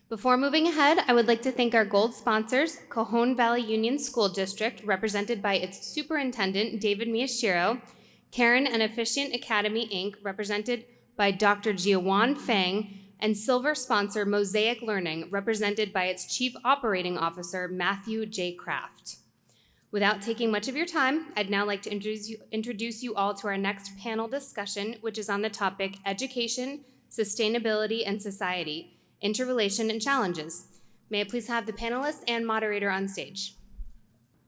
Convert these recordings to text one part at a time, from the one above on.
Before moving ahead, I would like to thank our gold sponsors, Cajon Valley Union School District, represented by its superintendent, David Miyashiro, Karen and Efficient Academy, Inc., represented by Dr. Jiawan Feng, and silver sponsor Mosaic Learning, represented by its Chief Operating Officer, Matthew J. Kraft. Without taking much of your time, I'd now like to introduce you all to our next panel discussion, which is on the topic Education, Sustainability, and Society, Interrelation and Challenges. May I please have the panelists and moderator on stage?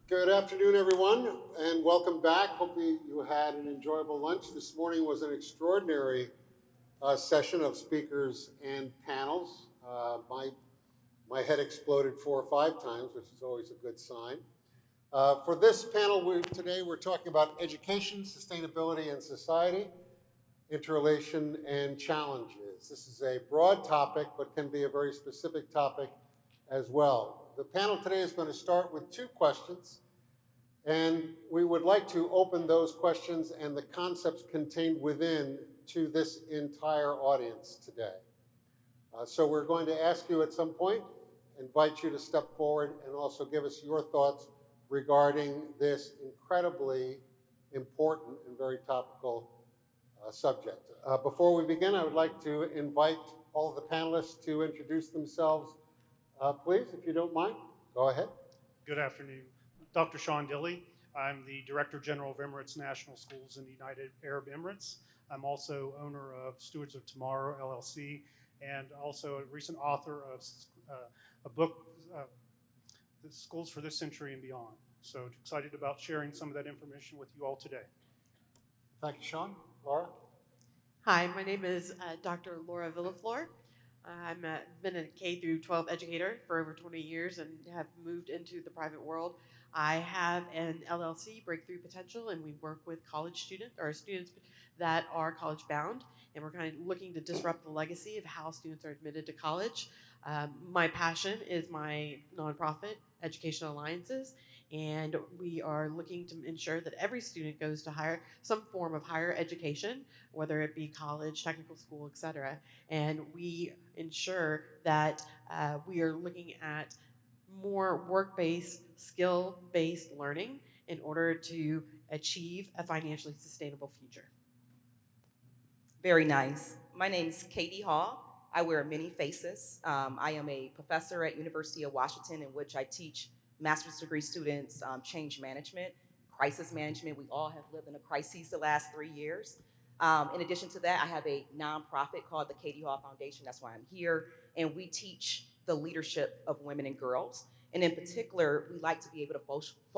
Good afternoon, everyone, and welcome back. Hopefully you had an enjoyable lunch. This morning was an extraordinary session of speakers and panels. My head exploded 4 or 5 times, which is always a good sign. For this panel today, we're talking about education, sustainability, and society, interrelation, and challenges. This is a broad topic, but can be a very specific topic as well. The panel today is going to start with 2 questions, and we would like to open those questions and the concepts contained within to this entire audience today. So we're going to ask you at some point, invite you to step forward and also give us your thoughts regarding this incredibly important and very topical subject. Before we begin, I would like to invite all of the panelists to introduce themselves, please, if you don't mind. Go ahead. Good afternoon. Dr. Shawn Dilly. I'm the Director General of Emirates National Schools in the United Arab Emirates. I'm also owner of Stewards of Tomorrow, LLC, and also a recent author of a book, The Schools for This Century and Beyond. So excited about sharing some of that information with you all today. Thank you, Shawn. Laura? Hi, my name is Dr. Laura Villaflor. I've been a K through 12 educator for over 20 years and have moved into the private world. I have an LLC, Breakthrough Potential, and we work with college students that are college bound, and we're kind of looking to disrupt the legacy of how students are admitted to college. My passion is my nonprofit, Education Alliances, and we are looking to ensure that every student goes to some form of higher education, whether it be college, technical school, etc. And we ensure that we are looking at more work-based, skill-based learning in order to achieve a financially sustainable future. Very nice. My name is Katie Hall. I wear many faces. I am a professor at University of Washington, in which I teach master's degree students change management, crisis management. We all have lived in a crisis the last 3 years. In addition to that, I have a nonprofit called the Katie Hall Foundation. That's why I'm here. And we teach the leadership of women and girls. And in particular, we like to be able to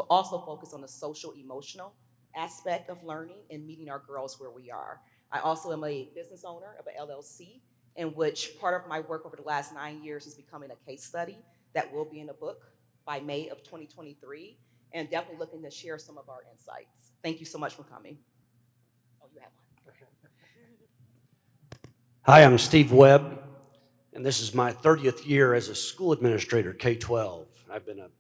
also focus on the social emotional aspect of learning and meeting our girls where we are. I also am a business owner of an LLC, in which part of my work over the last 9 years is becoming a case study that will be in a book by May of 2023, and definitely looking to share some of our insights. Thank you so much for coming. Oh, you have one. Hi, I'm Steve Webb, and this is my 30th year as a school administrator, K-12. I've been an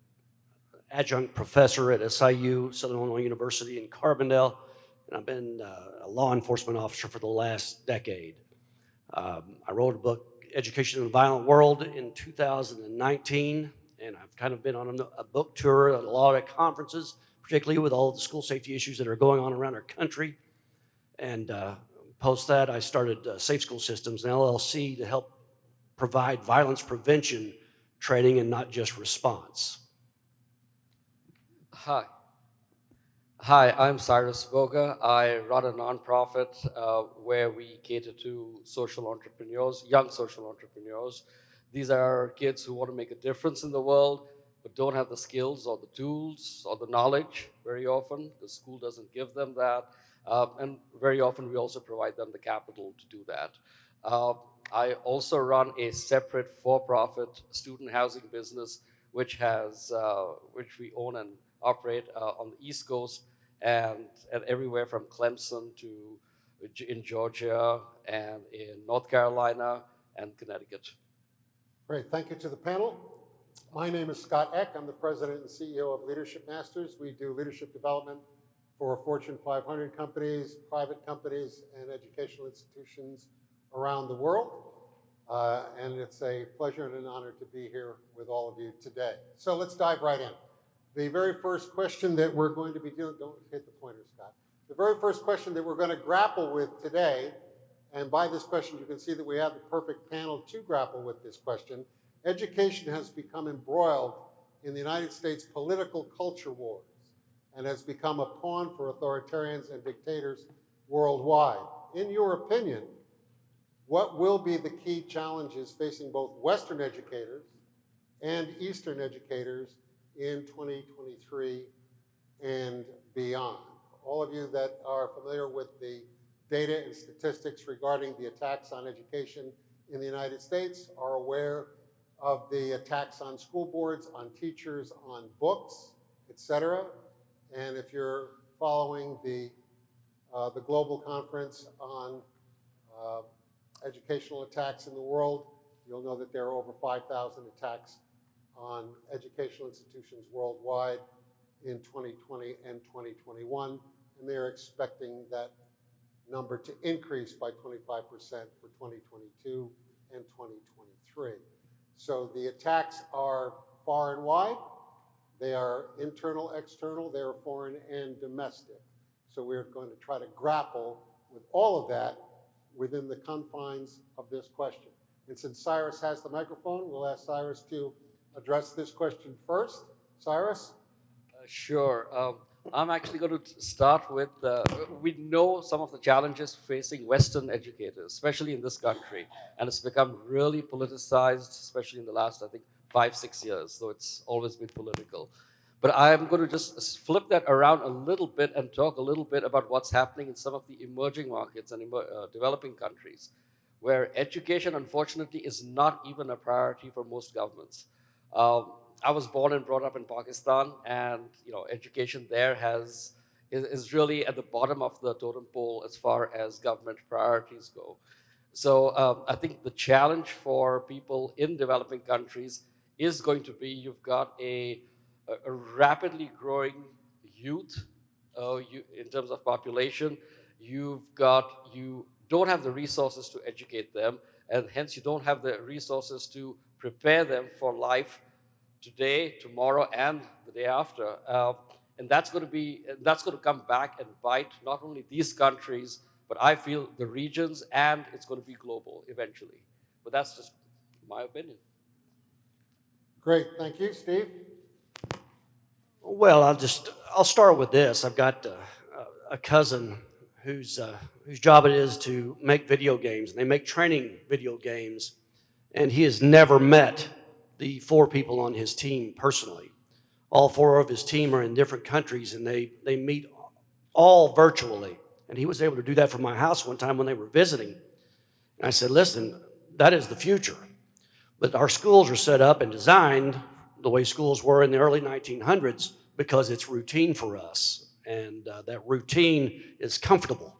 adjunct professor at SIU, Southern Illinois University in Carbondale, and I've been a law enforcement officer for the last decade. I wrote a book, Education in a Violent World, in 2019, and I've kind of been on a book tour at a lot of conferences, particularly with all of the school safety issues that are going on around our country. And post that, I started Safe School Systems, an LLC, to help provide violence prevention training and not just response. Hi, I'm Cyrus, Boga. I run a nonprofit where we cater to social entrepreneurs, young social entrepreneurs. These are kids who want to make a difference in the world, but don't have the skills or the tools or the knowledge very often, because school doesn't give them that. And very often we also provide them the capital to do that. I also run a separate for-profit student housing business, which we own and operate on the East Coast and everywhere from Clemson to in Georgia and in North Carolina and Connecticut. Great, thank you to the panel. My name is Scott Eck. I'm the president and CEO of Leadership Masters. We do leadership development for Fortune 500 companies, private companies, and educational institutions around the world. And it's a pleasure and an honor to be here with all of you today. So let's dive right in. The very first question that we're going to be doing, don't hit the pointer, Scott. The very first question that we're going to grapple with today, and by this question you can see that we have the perfect panel to grapple with this question. Education has become embroiled in the United States political culture wars and has become a pawn for authoritarians and dictators worldwide. In your opinion, what will be the key challenges facing both Western educators and Eastern educators in 2023 and beyond? All of you that are familiar with the data and statistics regarding the attacks on education in the United States are aware of the attacks on school boards, on teachers, on books, etc. And if you're following the global conference on educational attacks in the world, you'll know that there are over 5,000 attacks on educational institutions worldwide in 2020 and 2021, and they're expecting that number to increase by 25% for 2022 and 2023. So the attacks are far and wide. They are internal, external, they are foreign and domestic. So we're going to try to grapple with all of that within the confines of this question. And since Cyrus has the microphone, we'll ask Cyrus to address this question first. Cyrus? Sure. I'm actually going to start with, we know some of the challenges facing Western educators, especially in this country, and it's become really politicized, especially in the last, I think, 5-6 years, so it's always been political. But I'm going to just flip that around a little bit and talk a little bit about what's happening in some of the emerging markets and developing countries, where education, unfortunately, is not even a priority for most governments. I was born and brought up in Pakistan, and education there is really at the bottom of the totem pole as far as government priorities go. So I think the challenge for people in developing countries is going to be, you've got a rapidly growing youth in terms of population. You don't have the resources to educate them, and hence you don't have the resources to prepare them for life today, tomorrow, and the day after. And that's going to come back and bite not only these countries, but I feel the regions, and it's going to be global eventually. But that's just my opinion. Great, thank you. Steve? Well, I'll start with this. I've got a cousin whose job it is to make video games, and they make training video games, and he has never met the 4 people on his team personally. All 4 of his team are in different countries, and they meet all virtually. And he was able to do that from my house one time when they were visiting. And I said, listen, that is the future. But our schools are set up and designed the way schools were in the early 1900s because it's routine for us. And that routine is comfortable.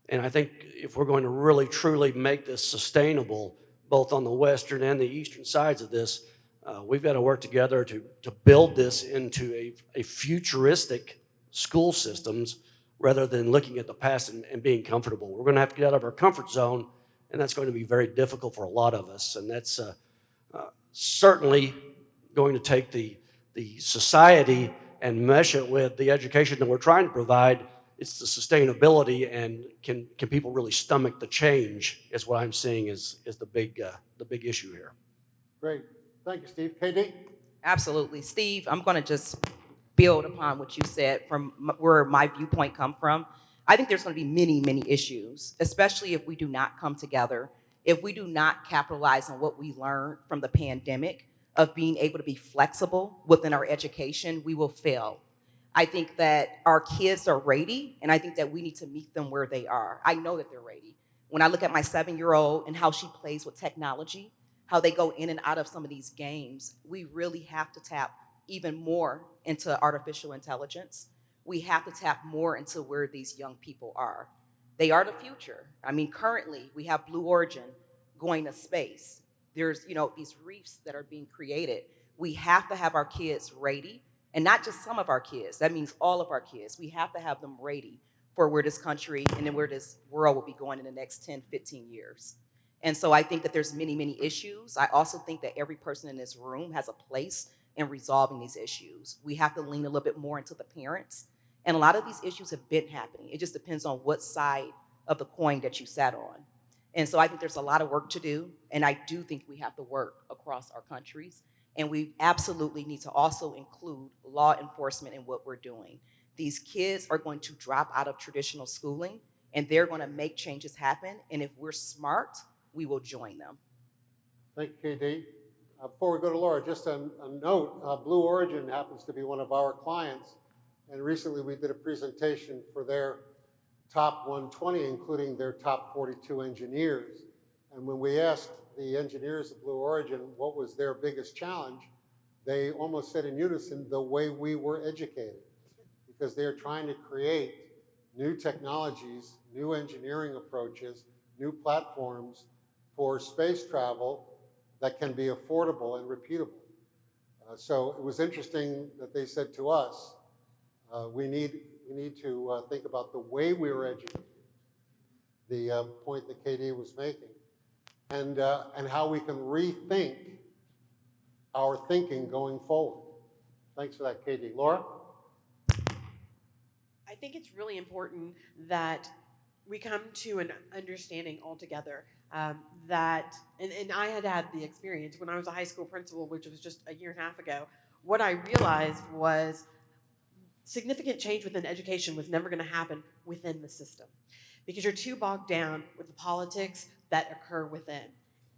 And I think if we're going to really, truly make this sustainable, both on the Western and the Eastern sides of this, we've got to work together to build this into a futuristic school systems rather than looking at the past and being comfortable. We're going to have to get out of our comfort zone, and that's going to be very difficult for a lot of us. And that's certainly going to take the society and mesh it with the education that we're trying to provide. It's the sustainability, and can people really stomach the change is what I'm seeing is the big issue here. Great. Thank you, Steve. KD? Absolutely. Steve, I'm going to just build upon what you said from where my viewpoint come from. I think there's going to be many, many issues, especially if we do not come together, if we do not capitalize on what we learned from the pandemic of being able to be flexible within our education, we will fail. I think that our kids are ready, and I think that we need to meet them where they are. I know that they're ready. When I look at my 7-year-old and how she plays with technology, how they go in and out of some of these games, we really have to tap even more into artificial intelligence. We have to tap more into where these young people are. They are the future. I mean, currently we have Blue Origin going to space. There's, these reefs that are being created. We have to have our kids ready, and not just some of our kids. That means all of our kids. We have to have them ready for where this country and then where this world will be going in the next 10, 15 years. And so I think that there's many, many issues. I also think that every person in this room has a place in resolving these issues. We have to lean a little bit more into the parents. And a lot of these issues have been happening. It just depends on what side of the coin that you sat on. And so I think there's a lot of work to do. And I do think we have to work across our countries. And we absolutely need to also include law enforcement in what we're doing. These kids are going to drop out of traditional schooling, and they're going to make changes happen. And if we're smart, we will join them. Thank you, KD. Before we go to Laura, just a note, Blue Origin happens to be one of our clients, and recently we did a presentation for their top 120, including their top 42 engineers. And when we asked the engineers of Blue Origin what was their biggest challenge, they almost said in unison, the way we were educated, because they're trying to create new technologies, new engineering approaches, new platforms for space travel that can be affordable and repeatable. So it was interesting that they said to us, we need to think about the way we were educated, the point that KD was making, and how we can rethink our thinking going forward. Thanks for that, KD. Laura? I think it's really important that we come to an understanding altogether that, and I had the experience when I was a high school principal, which was just a year and a half ago. What I realized was significant change within education was never going to happen within the system because you're too bogged down with the politics that occur within.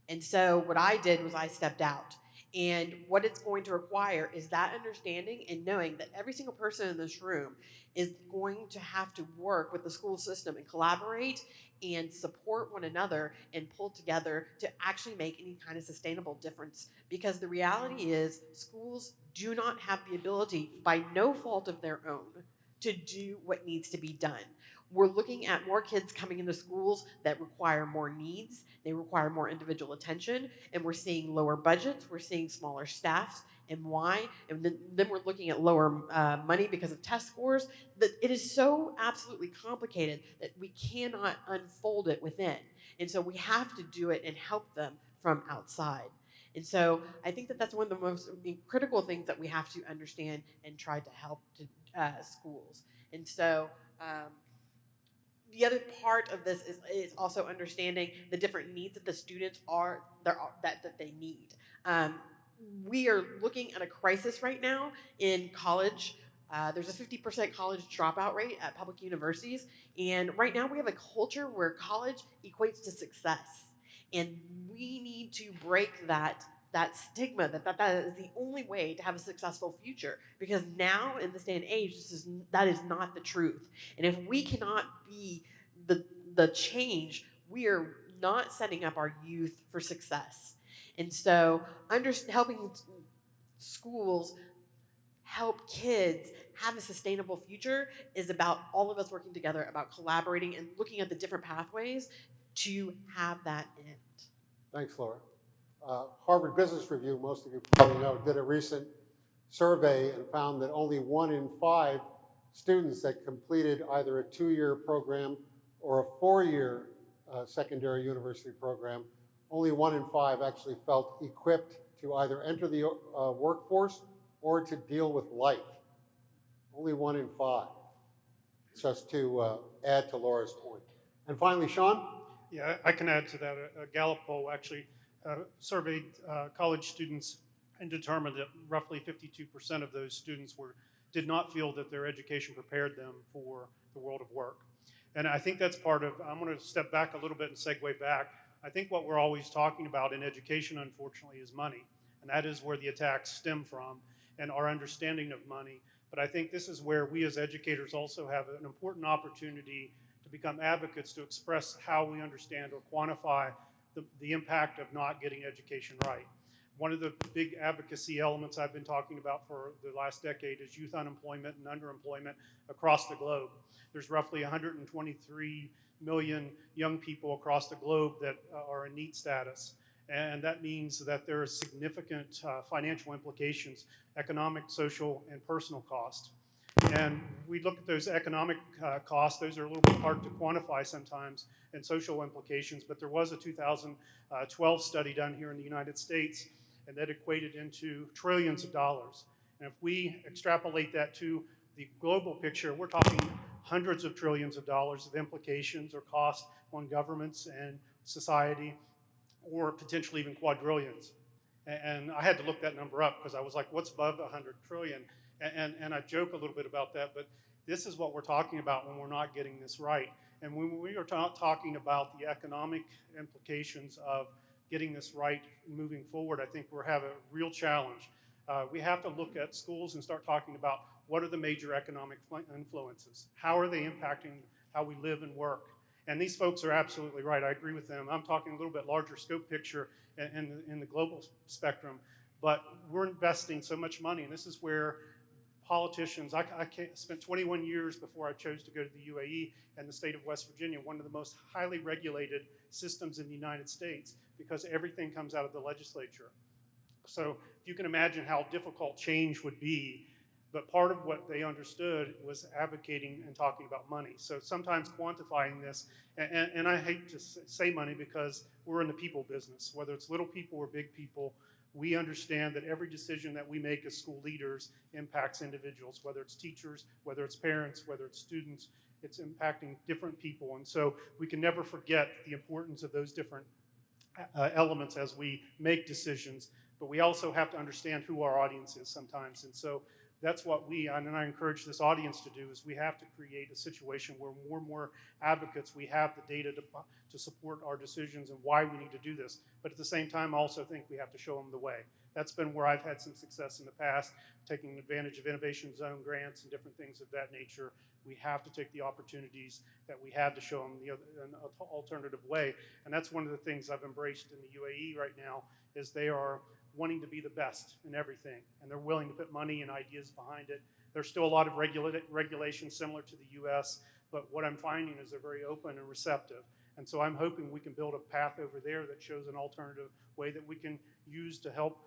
And so what I did was I stepped out. And what it's going to require is that understanding and knowing that every single person in this room is going to have to work with the school system and collaborate and support one another and pull together to actually make any kind of sustainable difference. Because the reality is schools do not have the ability, by no fault of their own, to do what needs to be done. We're looking at more kids coming into schools that require more needs, they require more individual attention, and we're seeing lower budgets, we're seeing smaller staffs, and why? And then we're looking at lower money because of test scores. That it is so absolutely complicated that we cannot unfold it within. And so we have to do it and help them from outside. And so I think that that's one of the most critical things that we have to understand and try to help to schools. And so the other part of this is also understanding the different needs that the students that they need. We are looking at a crisis right now in college. There's a 50% college dropout rate at public universities, and right now we have a culture where college equates to success, and we need to break that stigma that is the only way to have a successful future, because now in this day and age that is not the truth. And if we cannot be the change, we are not setting up our youth for success. And so helping schools help kids have a sustainable future is about all of us working together, about collaborating and looking at the different pathways to have that end. Thanks, Laura. Harvard Business Review, most of you probably know, did a recent survey and found that only 1 in 5 students that completed either a 2-year program or a 4-year secondary university program, only 1 in 5 actually felt equipped to either enter the workforce or to deal with life. Only 1 in 5, just to add to Laura's point. And finally, Shawn? Yeah, I can add to that. A Gallup poll actually surveyed college students and determined that roughly 52% of those students did not feel that their education prepared them for the world of work. And I think that's part of, I'm going to step back a little bit and segue back. I think what we're always talking about in education, unfortunately, is money. And that is where the attacks stem from and our understanding of money. But I think this is where we as educators also have an important opportunity to become advocates, to express how we understand or quantify the impact of not getting education right. One of the big advocacy elements I've been talking about for the last decade is youth unemployment and underemployment across the globe. There's roughly 123 million young people across the globe that are in need status. And that means that there are significant financial implications, economic, social, and personal cost. And we look at those economic costs. Those are a little bit hard to quantify sometimes, and social implications. But there was a 2012 study done here in the United States, and that equated into trillions of dollars. And if we extrapolate that to the global picture, we're talking hundreds of trillions of dollars of implications or costs on governments and society, or potentially even quadrillions. And I had to look that number up because I was like, what's above 100 trillion? And I joke a little bit about that, but this is what we're talking about when we're not getting this right. And when we are talking about the economic implications of getting this right moving forward, I think we're having a real challenge. We have to look at schools and start talking about what are the major economic influences? How are they impacting how we live and work? And these folks are absolutely right. I agree with them. I'm talking a little bit larger scope picture in the global spectrum, but we're investing so much money, and this is where politicians, I spent 21 years before I chose to go to the UAE and the state of West Virginia, one of the most highly regulated systems in the United States, because everything comes out of the legislature. So you can imagine how difficult change would be, but part of what they understood was advocating and talking about money. So sometimes quantifying this, and I hate to say money because we're in the people business, whether it's little people or big people, we understand that every decision that we make as school leaders impacts individuals, whether it's teachers, whether it's parents, whether it's students, it's impacting different people. And so we can never forget the importance of those different elements as we make decisions, but we also have to understand who our audience is sometimes. And so that's what and I encourage this audience to do, is we have to create a situation where more and more advocates, we have the data to support our decisions and why we need to do this. But at the same time, I also think we have to show them the way. That's been where I've had some success in the past, taking advantage of Innovation Zone grants and different things of that nature. We have to take the opportunities that we have to show them an alternative way. And that's one of the things I've embraced in the UAE right now, is they are wanting to be the best in everything, and they're willing to put money and ideas behind it. There's still a lot of regulations similar to the US, but what I'm finding is they're very open and receptive. And so I'm hoping we can build a path over there that shows an alternative way that we can use to help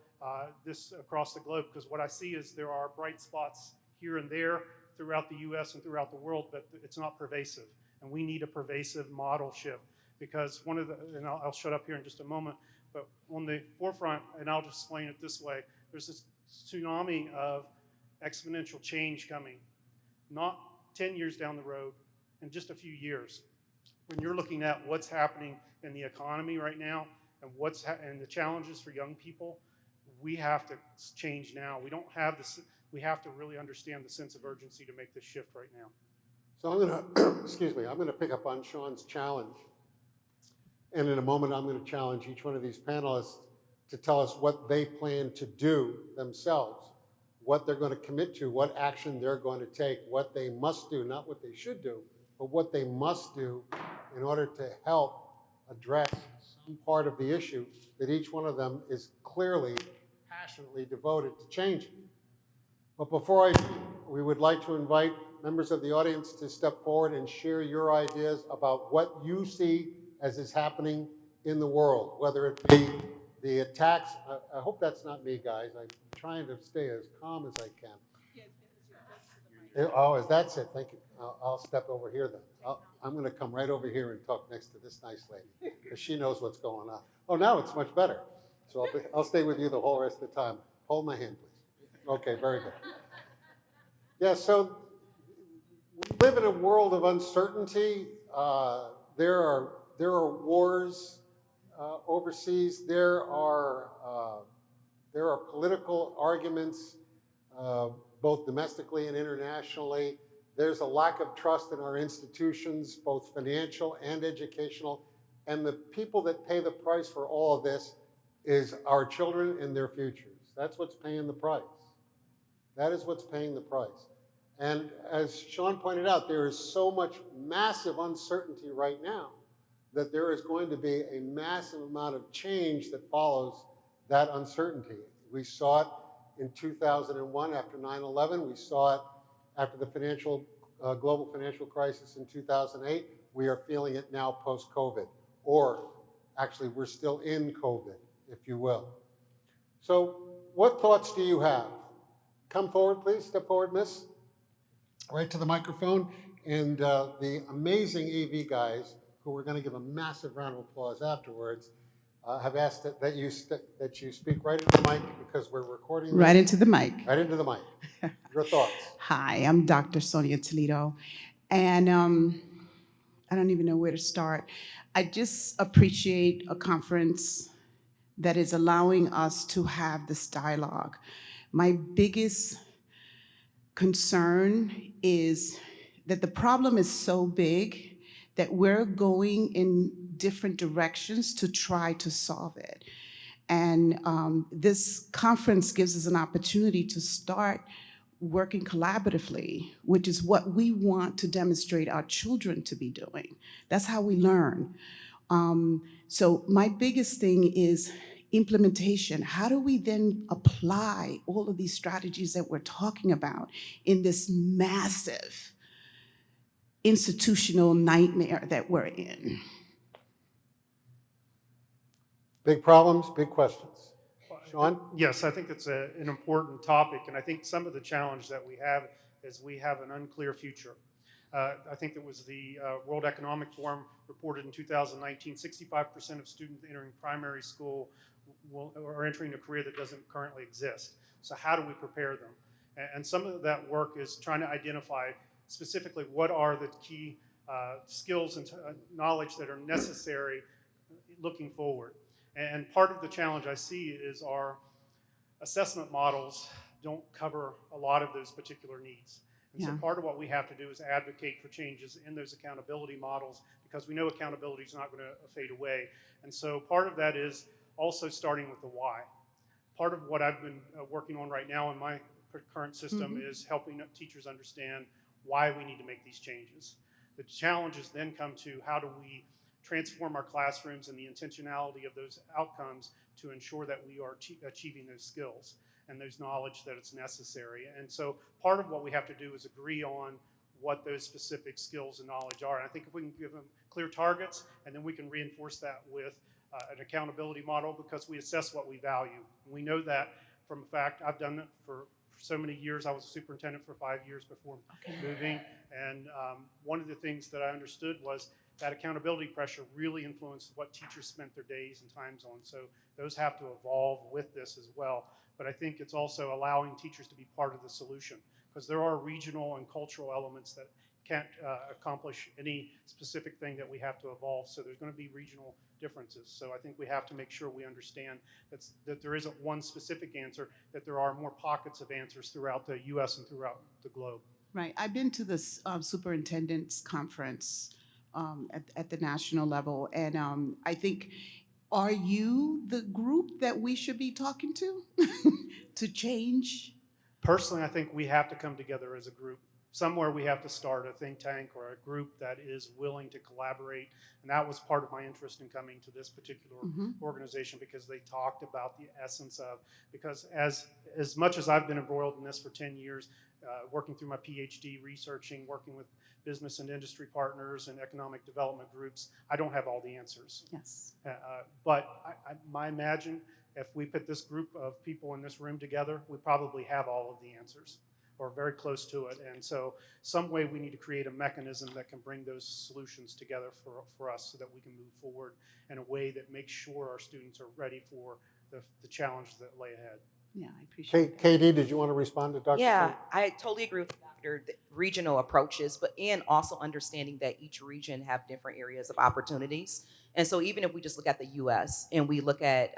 this across the globe, because what I see is there are bright spots here and there throughout the US and throughout the world, but it's not pervasive. And we need a pervasive model shift, because and I'll shut up here in just a moment, but on the forefront, and I'll just explain it this way, there's this tsunami of exponential change coming, not 10 years down the road, in just a few years. When you're looking at what's happening in the economy right now and and the challenges for young people, we have to change now. We don't have this. We have to really understand the sense of urgency to make this shift right now. So I'm going to, excuse me, I'm going to pick up on Shawn's challenge. And in a moment, I'm going to challenge each one of these panelists to tell us what they plan to do themselves, what they're going to commit to, what action they're going to take, what they must do, not what they should do, but what they must do in order to help address some part of the issue that each one of them is clearly, passionately devoted to changing. But before I do, we would like to invite members of the audience to step forward and share your ideas about what you see as is happening in the world, whether it be the attacks. I hope that's not me, guys. I'm trying to stay as calm as I can. Oh, is that it? Thank you. I'll step over here then. I'm going to come right over here and talk next to this nice lady, because she knows what's going on. Oh, now it's much better. So I'll stay with you the whole rest of the time. Hold my hand, please. Okay, very good. Yeah, so we live in a world of uncertainty. There are wars overseas. There are political arguments, both domestically and internationally. There's a lack of trust in our institutions, both financial and educational. And the people that pay the price for all of this is our children and their futures. That's what's paying the price. That is what's paying the price. And as Shawn pointed out, there is so much massive uncertainty right now that there is going to be a massive amount of change that follows that uncertainty. We saw it in 2001 after 9/11. We saw it after the global financial crisis in 2008. We are feeling it now post-COVID, or actually we're still in COVID, if you will. So what thoughts do you have? Come forward, please. Step forward, miss. right to the microphone. And the amazing AV guys, who we're going to give a massive round of applause afterwards, have asked that you speak right into the mic because we're recording Right this. into the mic. Right into the mic. Your thoughts? Hi, I'm Dr. Sonia Toledo, and I don't even know where to start. I just appreciate a conference that is allowing us to have this dialogue. My biggest concern is that the problem is so big that we're going in different directions to try to solve it. And this conference gives us an opportunity to start working collaboratively, which is what we want to demonstrate our children to be doing. That's how we learn. So my biggest thing is implementation. How do we then apply all of these strategies that we're talking about in this massive institutional nightmare that we're in? Big problems, big questions. Shawn? Yes, I think it's an important topic, and I think some of the challenge that we have is we have an unclear future. I think it was the World Economic Forum reported in 2019, 65% of students entering primary school are entering a career that doesn't currently exist. So how do we prepare them? And some of that work is trying to identify specifically what are the key skills and knowledge that are necessary looking forward. And part of the challenge I see is our assessment models don't cover a lot of those particular needs. And so Yeah. part of what we have to do is advocate for changes in those accountability models because we know accountability is not going to fade away. And so part of that is also starting with the why. Part of what I've been working on right now in my current system is helping teachers understand why we need to make these changes. The challenges then come to how do we transform our classrooms and the intentionality of those outcomes to ensure that we are achieving those skills and those knowledge that it's necessary. And so part of what we have to do is agree on what those specific skills and knowledge are. And I think if we can give them clear targets and then we can reinforce that with an accountability model because we assess what we value. We know that from fact, I've done it for so many years. I was a superintendent for 5 years before moving. And one of the things that I understood was that accountability pressure really influenced what teachers spent their days and times on. So those have to evolve with this as well. But I think it's also allowing teachers to be part of the solution because there are regional and cultural elements that can't accomplish any specific thing that we have to evolve. So there's going to be regional differences. So I think we have to make sure we understand that there isn't one specific answer, that there are more pockets of answers throughout the U.S. and throughout the globe. Right. I've been to this superintendent's conference at the national level, and I think, are you the group that we should be talking to to change? Personally, I think we have to come together as a group. Somewhere we have to start a think tank or a group that is willing to collaborate. And that was part of my interest in coming to this particular organization because they talked about the essence of, because as much as I've been embroiled in this for 10 years, working through my PhD, researching, working with business and industry partners and economic development groups, I don't have all the answers. Yes. But I imagine if we put this group of people in this room together, we probably have all of the answers or very close to it. And so some way we need to create a mechanism that can bring those solutions together for us so that we can move forward in a way that makes sure our students are ready for the challenges that lay ahead. Yeah, I appreciate that. Katie, did you want to respond to Dr. Yeah, Ford? I totally agree with Dr. The regional approaches, but and also understanding that each region have different areas of opportunities. And so even if we just look at the U.S. and we look at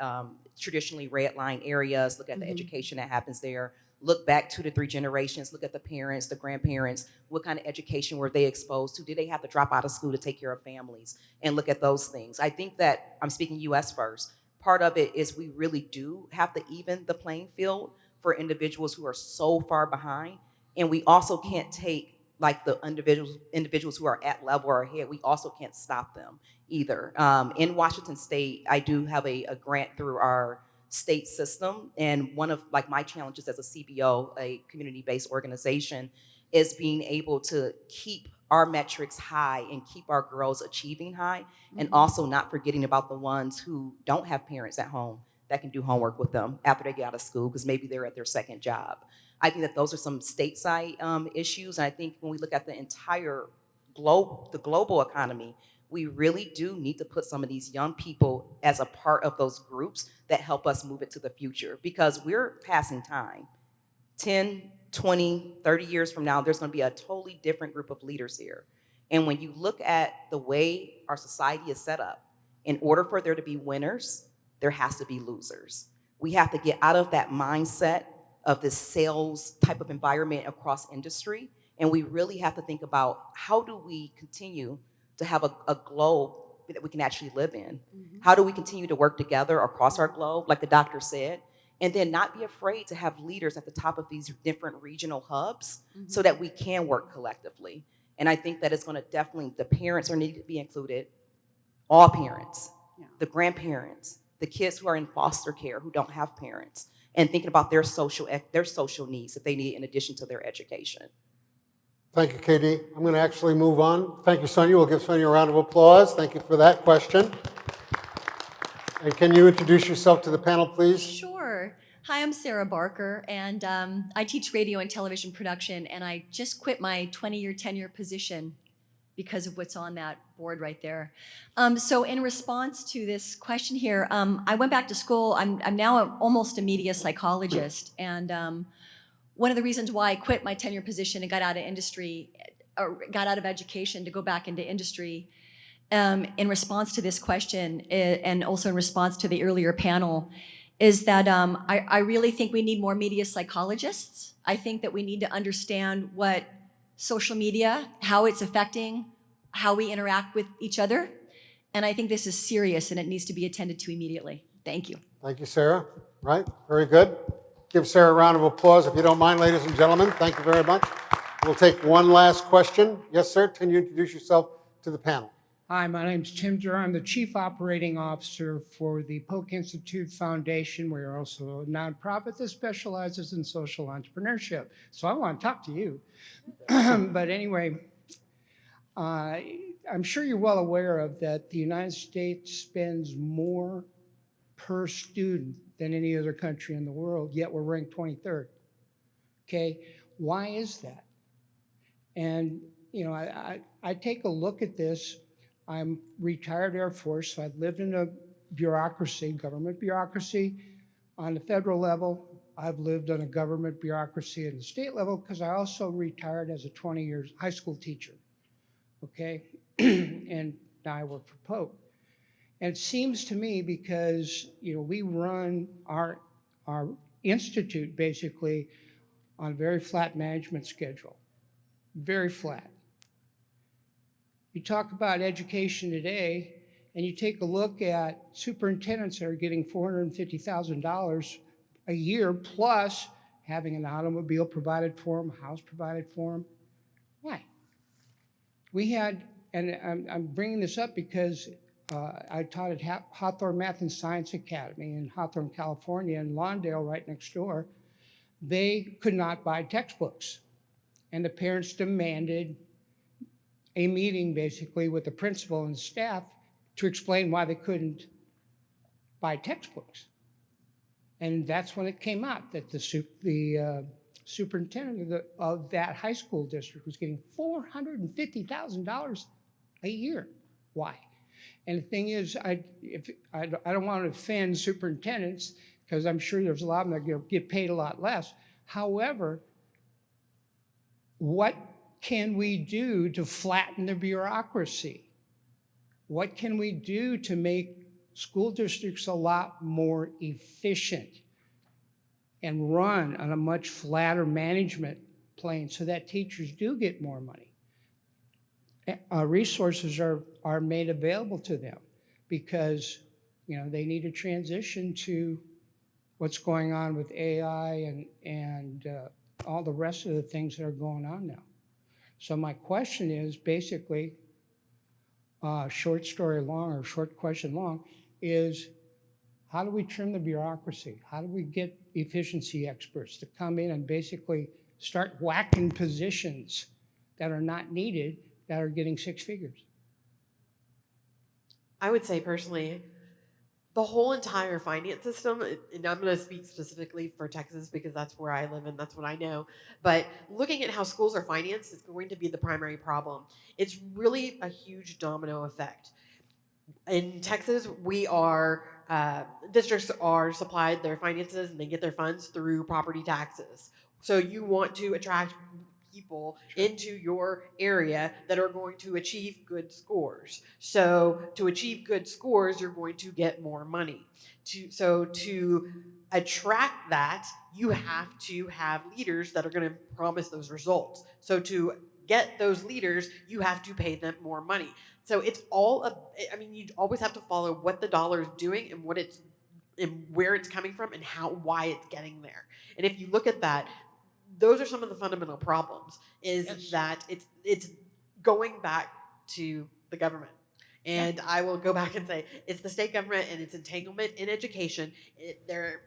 traditionally red line areas, look at the education that happens there, look back 2 to 3 generations, look at the parents, the grandparents, what kind of education were they exposed to? Did they have to drop out of school to take care of families? And look at those things. I think that, I'm speaking U.S. first, part of it is we really do have to even the playing field for individuals who are so far behind. And we also can't take like the individuals who are at level or ahead, we also can't stop them either. In Washington State, I do have a grant through our state system. And one of like my challenges as a CBO, a community-based organization, is being able to keep our metrics high and keep our girls achieving high, and also not forgetting about the ones who don't have parents at home that can do homework with them after they get out of school because maybe they're at their second job. I think that those are some stateside issues. And I think when we look at the entire globe, the global economy, we really do need to put some of these young people as a part of those groups that help us move it to the future, because we're passing time. 10, 20, 30 years from now, there's going to be a totally different group of leaders here. And when you look at the way our society is set up, in order for there to be winners, there has to be losers. We have to get out of that mindset of this sales type of environment across industry. And we really have to think about, how do we continue to have a globe that we can actually live in? How do we continue to work together across our globe, like the doctor said, and then not be afraid to have leaders at the top of these different regional hubs so that we can work collectively. And I think that it's going to definitely, the parents are needed to be included, all parents, the grandparents, the kids who are in foster care who don't have parents, and thinking about their social needs that they need in addition to their education. Thank you, Katie. I'm going to actually move on. Thank you, Sonia. We'll give Sonia a round of applause. Thank you for that question. And can you introduce yourself to the panel, please? Sure. Hi, I'm Sarah Barker, and I teach radio and television production, and I just quit my 20-year tenure position because of what's on that board right there. So in response to this question here, I went back to school. I'm now almost a media psychologist, and one of the reasons why I quit my tenure position and got out of industry, or got out of education to go back into industry, in response to this question, and also in response to the earlier panel, is that I really think we need more media psychologists. I think that we need to understand what social media, how it's affecting how we interact with each other. And I think this is serious and it needs to be attended to immediately. Thank you. Thank you, Sarah. Right, very good. Give Sarah a round of applause if you don't mind, ladies and gentlemen. Thank you very much. We'll take one last question. Yes, sir, can you introduce yourself to the panel? Hi, my name's Tim Durr. I'm the Chief Operating Officer for the Polk Institute Foundation. We're also a nonprofit that specializes in social entrepreneurship. So I want to talk to you. But anyway, I'm sure you're well aware of that the United States spends more per student than any other country in the world, yet we're ranked 23rd. Okay, why is that? And you know, I take a look at this. I'm retired Air Force, so I've lived in a bureaucracy, government bureaucracy on the federal level. I've lived on a government bureaucracy at the state level because I also retired as a 20 years high school teacher, okay? And now I work for Polk. And it seems to me, because you know, we run our institute basically on a very flat management schedule, very flat. You talk about education today, and you take a look at superintendents that are getting $450,000 a year, plus having an automobile provided for them, a house provided for them. Why? We had, and I'm bringing this up because I taught at Hawthorne Math and Science Academy in Hawthorne, California, in Lawndale, right next door. They could not buy textbooks, and the parents demanded a meeting basically with the principal and staff to explain why they couldn't buy textbooks. And that's when it came out that the superintendent of that high school district was getting $450,000 a year. Why? And the thing is, I don't want to offend superintendents, because I'm sure there's a lot of them that get paid a lot less. However, what can we do to flatten the bureaucracy? What can we do to make school districts a lot more efficient and run on a much flatter management plane so that teachers do get more money? Resources are made available to them because you know, they need to transition to what's going on with AI and all the rest of the things that are going on now. So my question is basically, short story long or short question long, is how do we trim the bureaucracy? How do we get efficiency experts to come in and basically start whacking positions that are not needed that are getting six figures? I would say personally, The whole entire finance system, and I'm going to speak specifically for Texas because that's where I live and that's what I know, but looking at how schools are financed is going to be the primary problem. It's really a huge domino effect. In Texas, we are districts are supplied their finances and they get their funds through property taxes. So you want to attract people into your area that are going to achieve good scores. So to achieve good scores, you're going to get more money. To attract that, you have to have leaders that are going to promise those results. So to get those leaders, you have to pay them more money. So it's all I mean, you always have to follow what the dollar is doing and what it's and where it's coming from and why it's getting there. And if you look at that, those are some of the fundamental problems. Is that it's going back to the government. And I will go back and say it's the state government and its entanglement in education. They're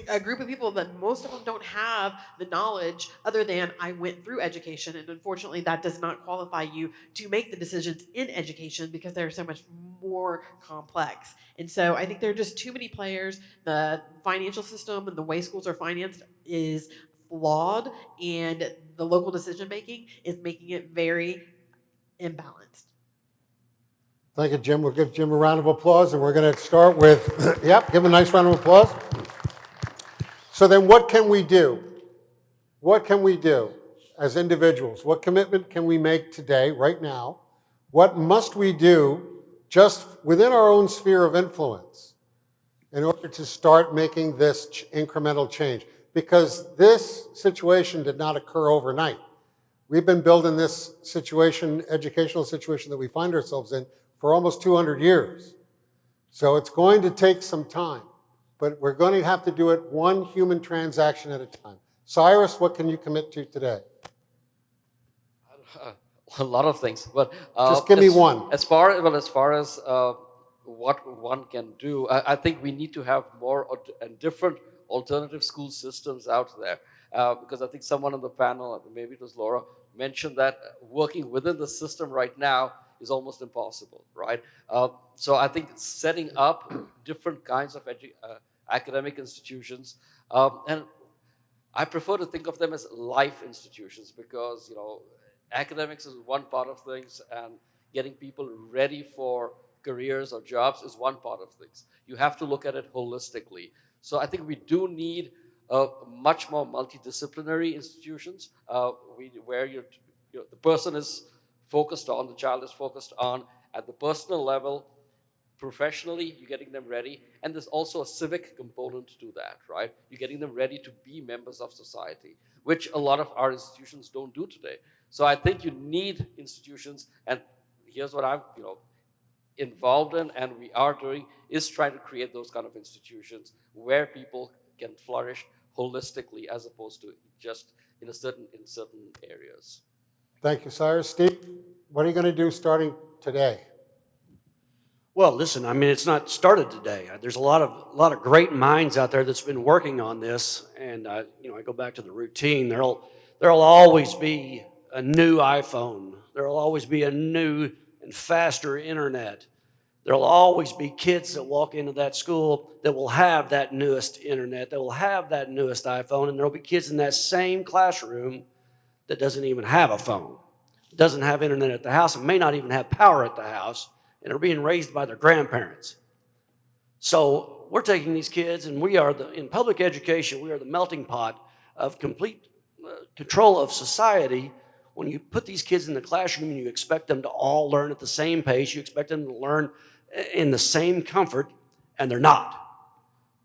a group of people that most of them don't have the knowledge other than I went through education, and unfortunately that does not qualify you to make the decisions in education because they're so much more complex. And so I think there are just too many players. The financial system and the way schools are financed is flawed, and the local decision making is making it very imbalanced. Thank you, Jim. We'll give Jim a round of applause, and we're going to start with, yep, give him a nice round of applause. So then what can we do? What can we do as individuals? What commitment can we make today, right now? What must we do just within our own sphere of influence in order to start making this incremental change? Because this situation did not occur overnight. We've been building this situation, educational situation that we find ourselves in for almost 200 years. So it's going to take some time, but we're going to have to do it one human transaction at a time. Cyrus, what can you commit to today? A lot of things, but just give me one. As far as what one can do, I think we need to have more and different alternative school systems out there. Because I think someone on the panel, maybe it was Laura, mentioned that working within the system right now is almost impossible, right? So I think setting up different kinds of academic institutions, and I prefer to think of them as life institutions because, academics is one part of things and getting people ready for careers or jobs is one part of things. You have to look at it holistically. So I think we do need much more multidisciplinary institutions where the person is focused on, the child is focused on at the personal level, professionally, you're getting them ready. And there's also a civic component to that, right? You're getting them ready to be members of society, which a lot of our institutions don't do today. So I think you need institutions, and here's what I'm involved in and we are doing is trying to create those kind of institutions where people can flourish holistically as opposed to just in certain areas. Thank you, Cyrus. Steve, what are you going to do starting today? Well, listen, I mean, it's not started today. There's a lot of great minds out there that's been working on this, and I go back to the routine. There'll always be a new iPhone. There'll always be a new and faster internet. There'll always be kids that walk into that school that will have that newest internet, that will have that newest iPhone, and there'll be kids in that same classroom that doesn't even have a phone, doesn't have internet at the house, and may not even have power at the house, and are being raised by their grandparents. So we're taking these kids, and in public education, we are the melting pot of complete control of society. When you put these kids in the classroom and you expect them to all learn at the same pace, you expect them to learn in the same comfort, and they're not.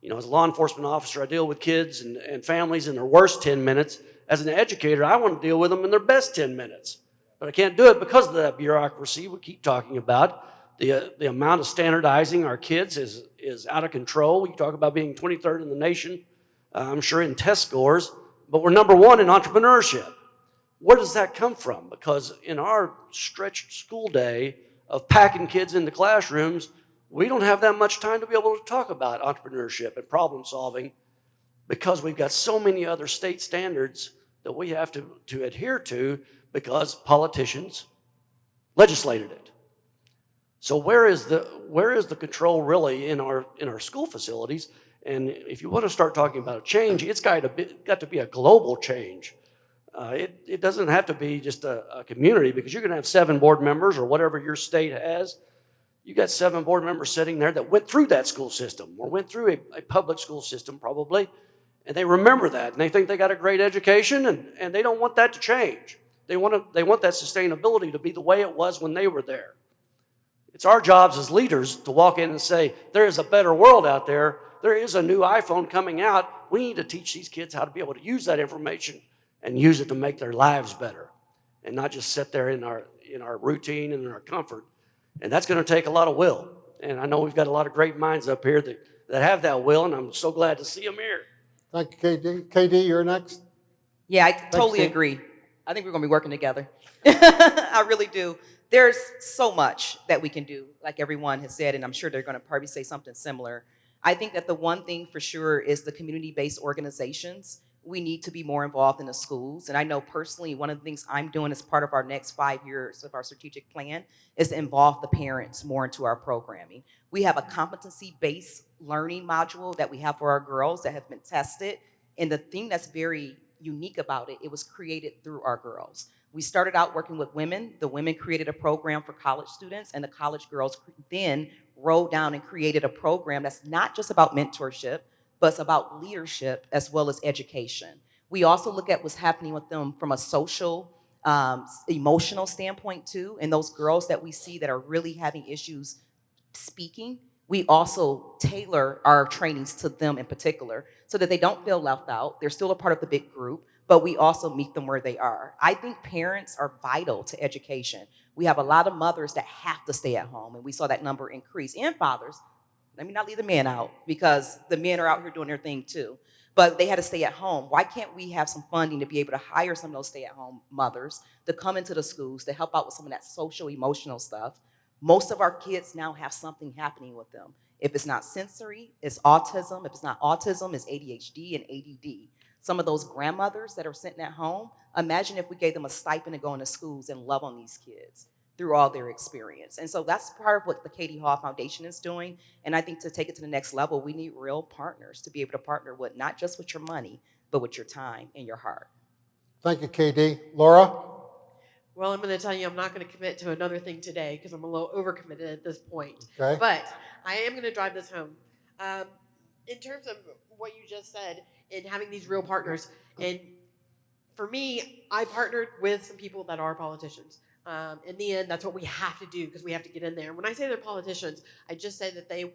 As a law enforcement officer, I deal with kids and families in their worst 10 minutes. As an educator, I want to deal with them in their best 10 minutes. But I can't do it because of that bureaucracy we keep talking about. The amount of standardizing our kids is out of control. You talk about being 23rd in the nation, I'm sure in test scores, but we're number one in entrepreneurship. Where does that come from? Because in our stretched school day of packing kids into classrooms, we don't have that much time to be able to talk about entrepreneurship and problem solving because we've got so many other state standards that we have to adhere to because politicians legislated it. So where is the control really in our school facilities? And if you want to start talking about a change, it's got to be a global change. It doesn't have to be just a community, because you're going to have 7 board members or whatever your state has. You got 7 board members sitting there that went through that school system or went through a public school system probably, and they remember that and they think they got a great education, and they don't want that to change. They want that sustainability to be the way it was when they were there. It's our jobs as leaders to walk in and say, there is a better world out there. There is a new iPhone coming out. We need to teach these kids how to be able to use that information and use it to make their lives better, and not just sit there in our routine and in our comfort. And that's going to take a lot of will. And I know we've got a lot of great minds up here that have that will, and I'm so glad to see them here. Thank you, KD. KD, you're next. Yeah, I totally agree. I think we're going to be working together. I really do. There's so much that we can do, like everyone has said, and I'm sure they're going to probably say something similar. I think that the one thing for sure is the community-based organizations. We need to be more involved in the schools. And I know personally, one of the things I'm doing as part of our next 5 years of our strategic plan is to involve the parents more into our programming. We have a competency-based learning module that we have for our girls that have been tested. And the thing that's very unique about it, it was created through our girls. We started out working with women. The women created a program for college students, and the college girls then rolled down and created a program that's not just about mentorship, but it's about leadership as well as education. We also look at what's happening with them from a social, emotional standpoint too, and those girls that we see that are really having issues speaking, we also tailor our trainings to them in particular so that they don't feel left out. They're still a part of the big group, but we also meet them where they are. I think parents are vital to education. We have a lot of mothers that have to stay at home, and we saw that number increase, and fathers. Let me not leave the men out, because the men are out here doing their thing too. But they had to stay at home. Why can't we have some funding to be able to hire some of those stay-at-home mothers to come into the schools to help out with some of that social, emotional stuff? Most of our kids now have something happening with them. If it's not sensory, it's autism. If it's not autism, it's ADHD and ADD. Some of those grandmothers that are sitting at home, imagine if we gave them a stipend to go into schools and love on these kids through all their experience. And so that's part of what the Katie Hall Foundation is doing. And I think to take it to the next level, we need real partners to be able to partner with, not just with your money, but with your time and your heart. Thank you, KD. Laura? Well, I'm going to tell you I'm not going to commit to another thing today because I'm a little overcommitted at this point. Okay. But I am going to drive this home. In terms of what you just said and having these real partners, and for me, I partnered with some people that are politicians. In the end, that's what we have to do because we have to get in there. When I say they're politicians, I just say that they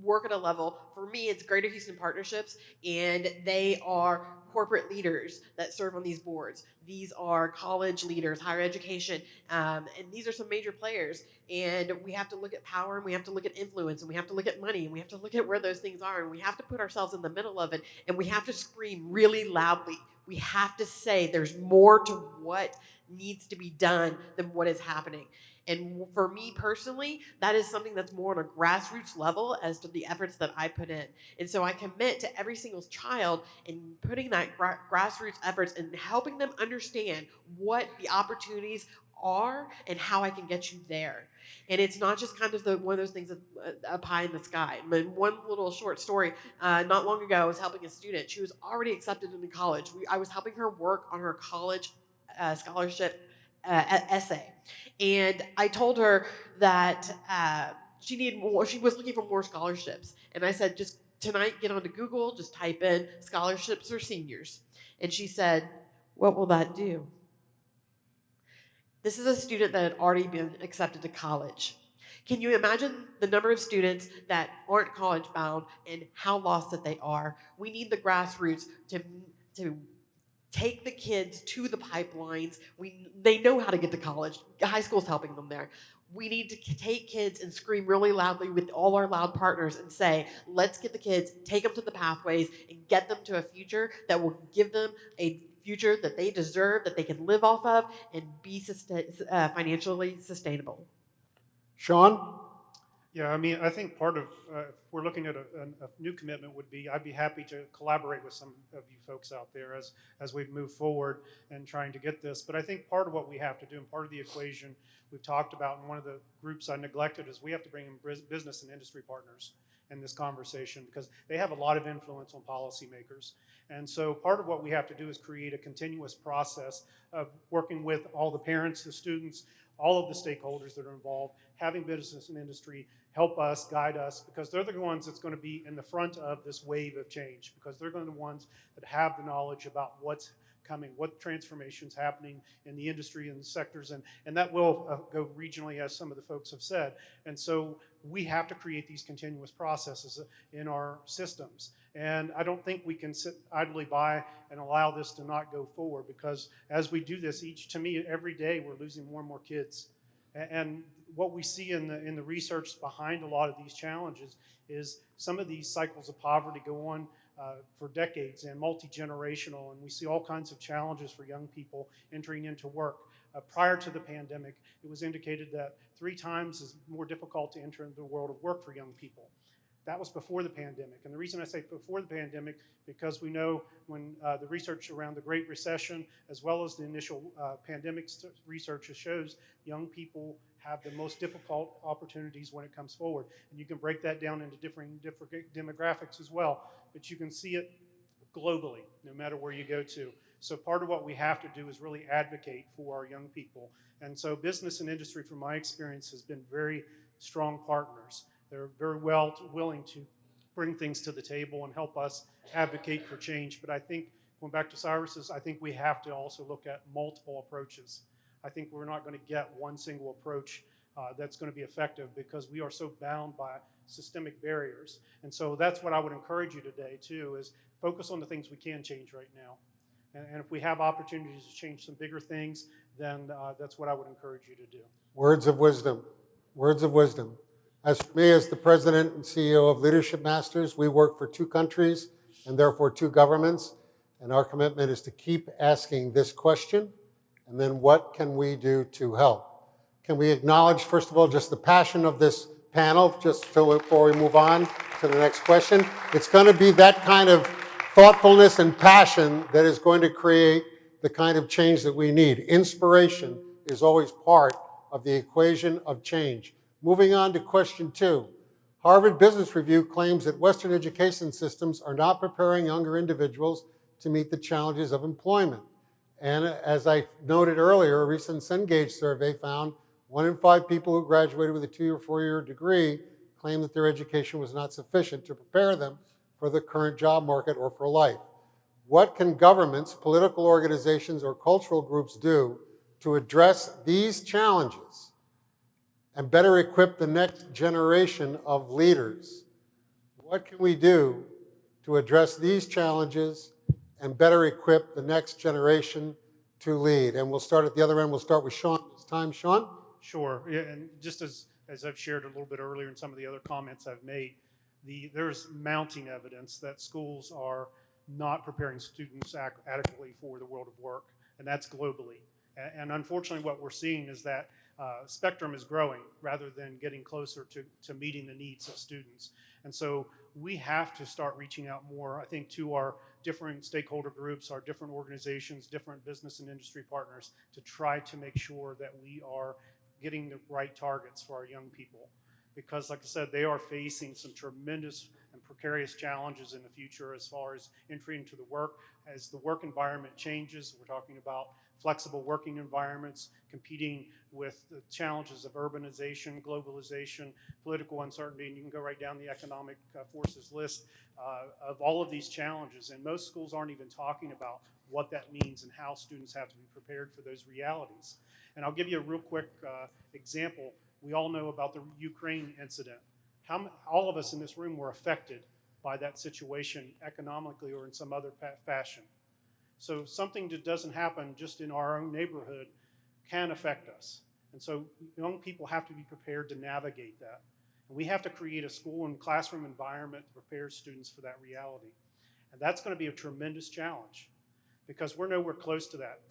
work at a level. For me, it's Greater Houston Partnerships, and they are corporate leaders that serve on these boards. These are college leaders, higher education, and these are some major players. And we have to look at power, and we have to look at influence, and we have to look at money, and we have to look at where those things are, and we have to put ourselves in the middle of it, and we have to scream really loudly. We have to say there's more to what needs to be done than what is happening. And for me personally, that is something that's more on a grassroots level as to the efforts that I put in. And so I commit to every single child in putting that grassroots efforts and helping them understand what the opportunities are and how I can get you there. And it's not just kind of one of those things up high in the sky. I mean, one little short story, not long ago, I was helping a student. She was already accepted into college. I was helping her work on her college scholarship essay. And I told her that she needed more. She was looking for more scholarships. And I said, just tonight, get onto Google, just type in scholarships for seniors. And she said, what will that do? This is a student that had already been accepted to college. Can you imagine the number of students that aren't college bound and how lost that they are? We need the grassroots to take the kids to the pipelines. They know how to get to college. High school's helping them there. We need to take kids and scream really loudly with all our loud partners and say, let's get the kids, take them to the pathways, and get them to a future that will give them a future that they deserve, that they can live off of, and be financially sustainable. Shawn? Yeah, I mean, I think part of, if we're looking at a new commitment would be, I'd be happy to collaborate with some of you folks out there as we move forward and trying to get this. But I think part of what we have to do, and part of the equation we've talked about, and one of the groups I neglected, is we have to bring in business and industry partners in this conversation because they have a lot of influence on policymakers. And so part of what we have to do is create a continuous process of working with all the parents, the students, all of the stakeholders that are involved, having business and industry help us, guide us, because they're the ones that's going to be in the front of this wave of change, because they're going to be the ones that have the knowledge about what's coming, what transformation's happening in the industry and the sectors, and that will go regionally, as some of the folks have said. And so we have to create these continuous processes in our systems. And I don't think we can sit idly by and allow this to not go forward, because as we do this, to me, every day we're losing more and more kids. And what we see in the research behind a lot of these challenges is some of these cycles of poverty go on for decades and multi-generational, and we see all kinds of challenges for young people entering into work. Prior to the pandemic, it was indicated that 3 times is more difficult to enter into the world of work for young people. That was before the pandemic. And the reason I say before the pandemic, because we know when the research around the Great Recession, as well as the initial pandemic research shows, young people have the most difficult opportunities when it comes forward. And you can break that down into different demographics as well, but you can see it globally, no matter where you go to. So part of what we have to do is really advocate for our young people. And so business and industry, from my experience, has been very strong partners. They're very willing to bring things to the table and help us advocate for change. But I think, going back to Cyrus's, I think we have to also look at multiple approaches. I think we're not going to get one single approach that's going to be effective, because we are so bound by systemic barriers. And so that's what I would encourage you today, too, is focus on the things we can change right now. And if we have opportunities to change some bigger things, then that's what I would encourage you to do. Words of wisdom. Words of wisdom. As for me, as the president and CEO of Leadership Masters, we work for 2 countries and therefore 2 governments. And our commitment is to keep asking this question, and then what can we do to help? Can we acknowledge, first of all, just the passion of this panel, just before we move on to the next question? It's going to be that kind of thoughtfulness and passion that is going to create the kind of change that we need. Inspiration is always part of the equation of change. Moving on to question 2. Harvard Business Review claims that Western education systems are not preparing younger individuals to meet the challenges of employment. And as I noted earlier, a recent Cengage survey found 1 in 5 people who graduated with a 2 or 4-year degree claimed that their education was not sufficient to prepare them for the current job market or for life. What can governments, political organizations, or cultural groups do to address these challenges and better equip the next generation of leaders? What can we do to address these challenges and better equip the next generation to lead? And we'll start at the other end. We'll start with Shawn. It's time, Shawn. Sure, yeah, and just as I've shared a little bit earlier in some of the other comments I've made, there's mounting evidence that schools are not preparing students adequately for the world of work, and that's globally. And unfortunately, what we're seeing is that spectrum is growing rather than getting closer to meeting the needs of students. And so we have to start reaching out more, I think, to our different stakeholder groups, our different organizations, different business and industry partners, to try to make sure that we are getting the right targets for our young people. Because, like I said, they are facing some tremendous and precarious challenges in the future as far as entry into the work. As the work environment changes, we're talking about flexible working environments, competing with the challenges of urbanization, globalization, political uncertainty, and you can go right down the economic forces list of all of these challenges. And most schools aren't even talking about what that means and how students have to be prepared for those realities. And I'll give you a real quick example. We all know about the Ukraine incident. All of us in this room were affected by that situation economically or in some other fashion. So something that doesn't happen just in our own neighborhood can affect us. And so young people have to be prepared to navigate that. And we have to create a school and classroom environment that prepares students for that reality. And that's going to be a tremendous challenge, because we're nowhere close to that.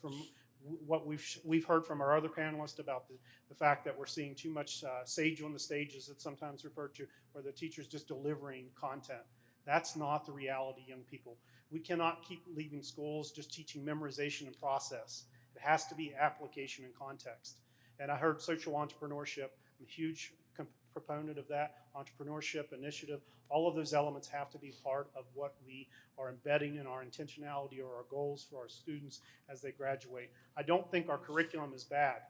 what we've heard from our other panelists about the fact that we're seeing too much sage on the stage, as it's sometimes referred to, where the teacher's just delivering content. That's not the reality, young people. We cannot keep leaving schools just teaching memorization and process. It has to be application and context. And I heard social entrepreneurship. I'm a huge proponent of that. Entrepreneurship, initiative, all of those elements have to be part of what we are embedding in our intentionality or our goals for our students as they graduate. I don't think our curriculum is bad.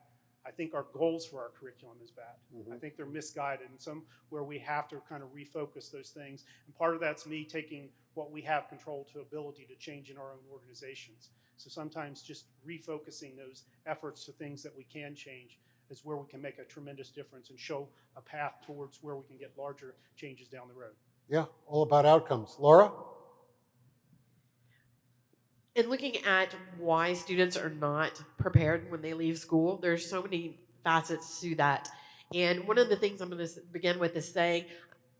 I think our goals for our curriculum is bad. I think they're misguided, and some where we have to kind of refocus those things. And part of that's me taking what we have control to ability to change in our own organizations. So sometimes just refocusing those efforts to things that we can change is where we can make a tremendous difference and show a path towards where we can get larger changes down the road. Yeah, all about outcomes. Laura? In looking at why students are not prepared when they leave school, there's so many facets to that. And one of the things I'm going to begin with is saying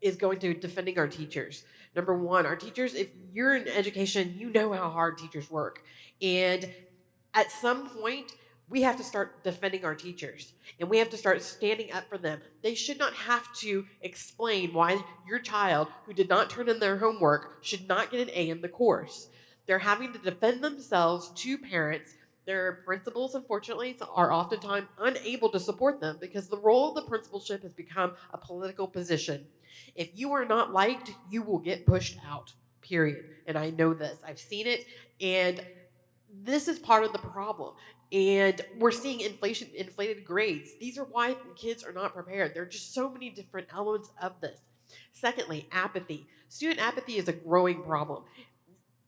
is going to defending our teachers. Number one, our teachers, if you're in education, you know how hard teachers work. And at some point, we have to start defending our teachers and we have to start standing up for them. They should not have to explain why your child who did not turn in their homework should not get an A in the course. They're having to defend themselves to parents. Their principals, unfortunately, are oftentimes unable to support them because the role of the principalship has become a political position. If you are not liked, you will get pushed out, period. And I know this. I've seen it. And this is part of the problem. And we're seeing inflated grades. These are why kids are not prepared. There are just so many different elements of this. Secondly, apathy. Student apathy is a growing problem.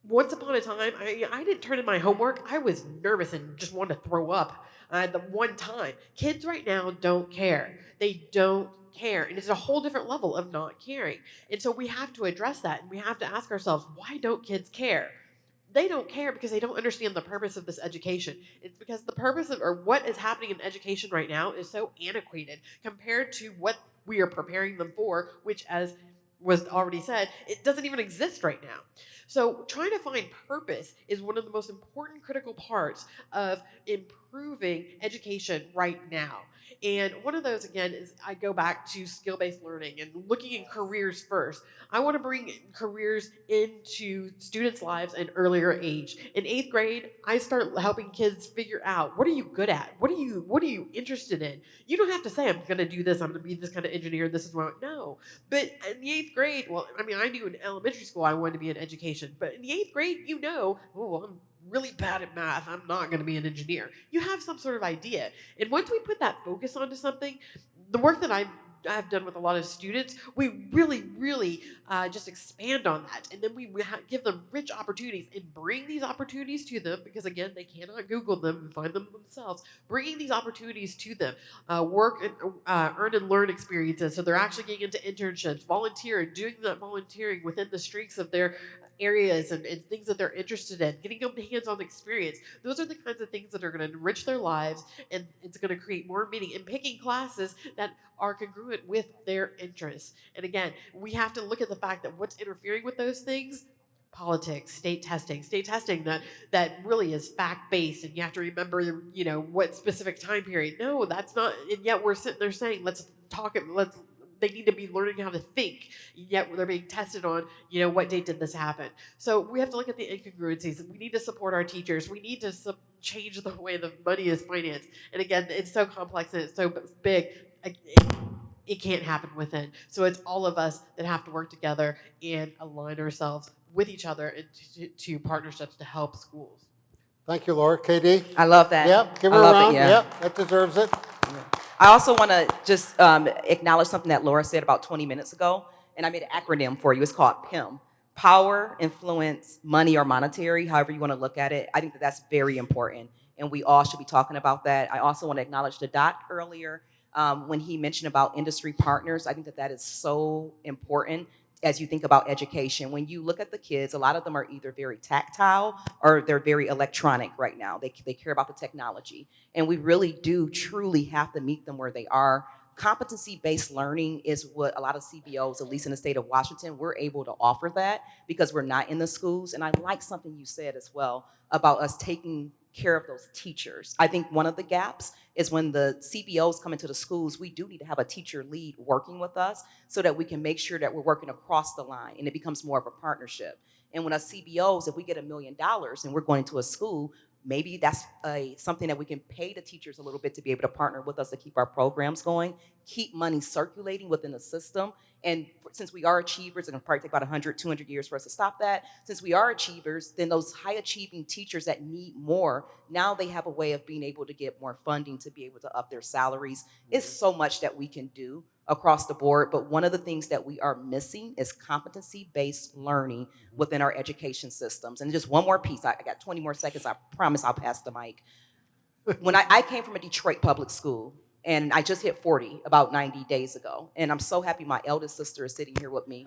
Once upon a time, I didn't turn in my homework. I was nervous and just wanted to throw up the one time. Kids right now don't care. They don't care. And it's a whole different level of not caring. And so we have to address that. And we have to ask ourselves, why don't kids care? They don't care because they don't understand the purpose of this education. It's because the purpose of, or what is happening in education right now is so antiquated compared to what we are preparing them for, which, as was already said, it doesn't even exist right now. So trying to find purpose is one of the most important critical parts of improving education right now. And one of those, again, is I go back to skill-based learning and looking at careers first. I want to bring careers into students' lives at an earlier age. In 8th grade, I start helping kids figure out, what are you good at? What are you interested in? You don't have to say, I'm going to do this. I'm going to be this kind of engineer. This is what. No. But in the 8th grade, well, I mean, I knew in elementary school I wanted to be in education. But in the 8th grade, you know, oh, I'm really bad at math. I'm not going to be an engineer. You have some sort of idea. And once we put that focus onto something, the work that I've done with a lot of students, we really just expand on that. And then we give them rich opportunities and bring these opportunities to them because, again, they cannot Google them and find them themselves. Bringing these opportunities to them, work and earn and learn experiences. So they're actually getting into internships, volunteering, doing that volunteering within the streaks of their areas and things that they're interested in, getting them hands-on experience. Those are the kinds of things that are going to enrich their lives, and it's going to create more meaning. And picking classes that are congruent with their interests. And again, we have to look at the fact that what's interfering with those things, politics, state testing that really is fact-based, and you have to remember, you know, what specific time period. No, that's not. And yet we're sitting there saying, they need to be learning how to think, yet they're being tested on, you know, what date did this happen. So we have to look at the incongruencies. We need to support our teachers. We need to change the way the money is financed. And again, it's so complex and it's so big. It can't happen within. So it's all of us that have to work together and align ourselves with each other into partnerships to help schools. Thank you, Laura. KD? I love that. Yep, give I her a love it, round. yeah. Yep, that deserves it. I also want to just acknowledge something that Laura said about 20 minutes ago, and I made an acronym for you. It's called PIM. Power, influence, money, or monetary, however you want to look at it. I think that that's very important, and we all should be talking about that. I also want to acknowledge the doc earlier when he mentioned about industry partners. I think that that is so important as you think about education. When you look at the kids, a lot of them are either very tactile or they're very electronic right now. They care about the technology. And we really do truly have to meet them where they are, Competency-based learning is what a lot of CBOs, at least in the state of Washington, we're able to offer that because we're not in the schools. And I like something you said as well about us taking care of those teachers. I think one of the gaps is when the CBOs come into the schools, we do need to have a teacher lead working with us so that we can make sure that we're working across the line and it becomes more of a partnership. And when us CBOs, if we get $1 million and we're going to a school, maybe that's something that we can pay the teachers a little bit to be able to partner with us to keep our programs going, keep money circulating within the system. And since we are achievers, and it'll probably take about 100, 200 years for us to stop that, since we are achievers, then those high achieving teachers that need more, now they have a way of being able to get more funding to be able to up their salaries. It's so much that we can do across the board, but one of the things that we are missing is competency-based learning within our education systems. And just one more piece, I got 20 more seconds, I promise I'll pass the mic. When I came from a Detroit public school, and I just hit 40 about 90 days ago, and I'm so happy my eldest sister is sitting here with me.